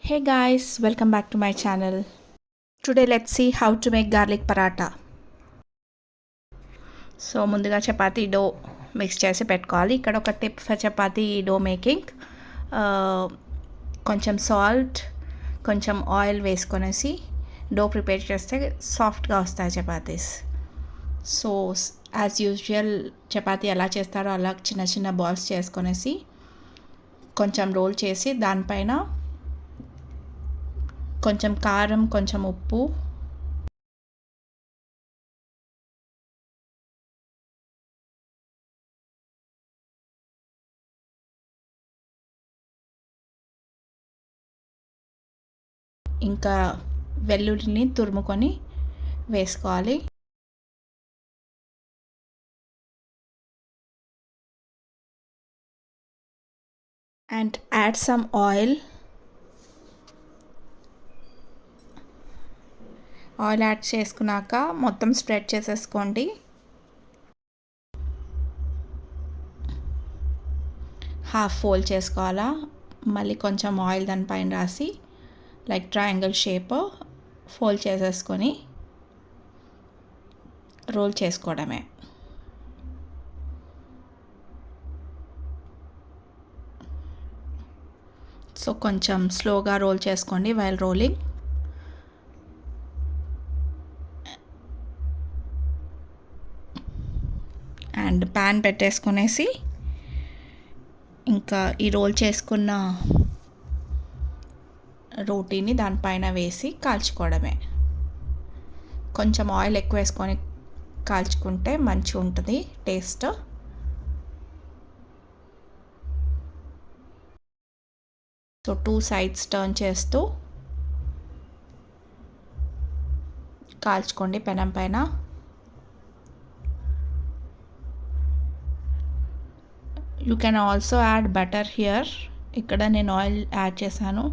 Hey guys, welcome back to my channel. Today let's see how to make garlic paratha. So ముందుగా chapati dough mix చేసి పెట్టుకోవాలి. ఇక్కడ ఒక tip for chapati dough making. కొంచెం salt, కొంచెం oil వేసుకొనేసి డో ప్రిపేర్ చేస్తే సాఫ్ట్గా వస్తాయి chapatis. So as usual chapati ఎలా చేస్తారో అలా చిన్న చిన్న బాల్స్ చేసుకొనేసి కొంచెం రోల్ చేసి దానిపైన కొంచెం కారం, కొంచెం ఉప్పు, ఇంకా వెల్లుల్లిని తురుముకొని వేసుకోవాలి. And add some oil add చేసుకున్నాక మొత్తం స్ప్రెడ్ చేసేసుకోండి. హాఫ్ ఫోల్డ్ చేసుకోవాలా, మళ్ళీ కొంచెం ఆయిల్ దానిపైన రాసి లైక్ ట్రయాంగిల్ షేప్ ఫోల్డ్ చేసేసుకొని రోల్ చేసుకోవడమే. సో కొంచెం స్లోగా రోల్ చేసుకోండి వైల్ రోలింగ్. అండ్ ప్యాన్ పెట్టేసుకునేసి ఇంకా ఈ రోల్ చేసుకున్న రోటీని దానిపైన వేసి కాల్చుకోవడమే. కొంచెం ఆయిల్ ఎక్కువ వేసుకొని కాల్చుకుంటే మంచిగా ఉంటుంది టేస్ట్. సో 2 సైడ్స్ టర్న్ చేస్తూ కాల్చుకోండి పెనం పైన. You can also add butter here. ఇక్కడ నేను ఆయిల్ యాడ్ చేశాను.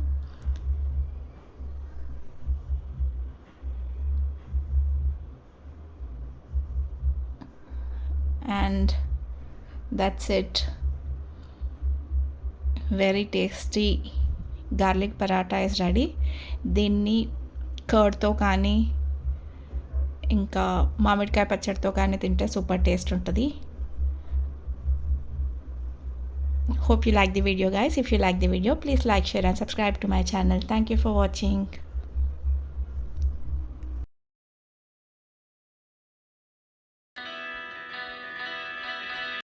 And that's it. Very tasty garlic paratha is ready. దీన్ని కర్డ్తో కానీ ఇంకా మామిడికాయ పచ్చడితో కానీ తింటే సూపర్ టేస్ట్ ఉంటుంది. Hope you like the video guys. If you like the video, please like, share and subscribe to my channel. Thank you for watching.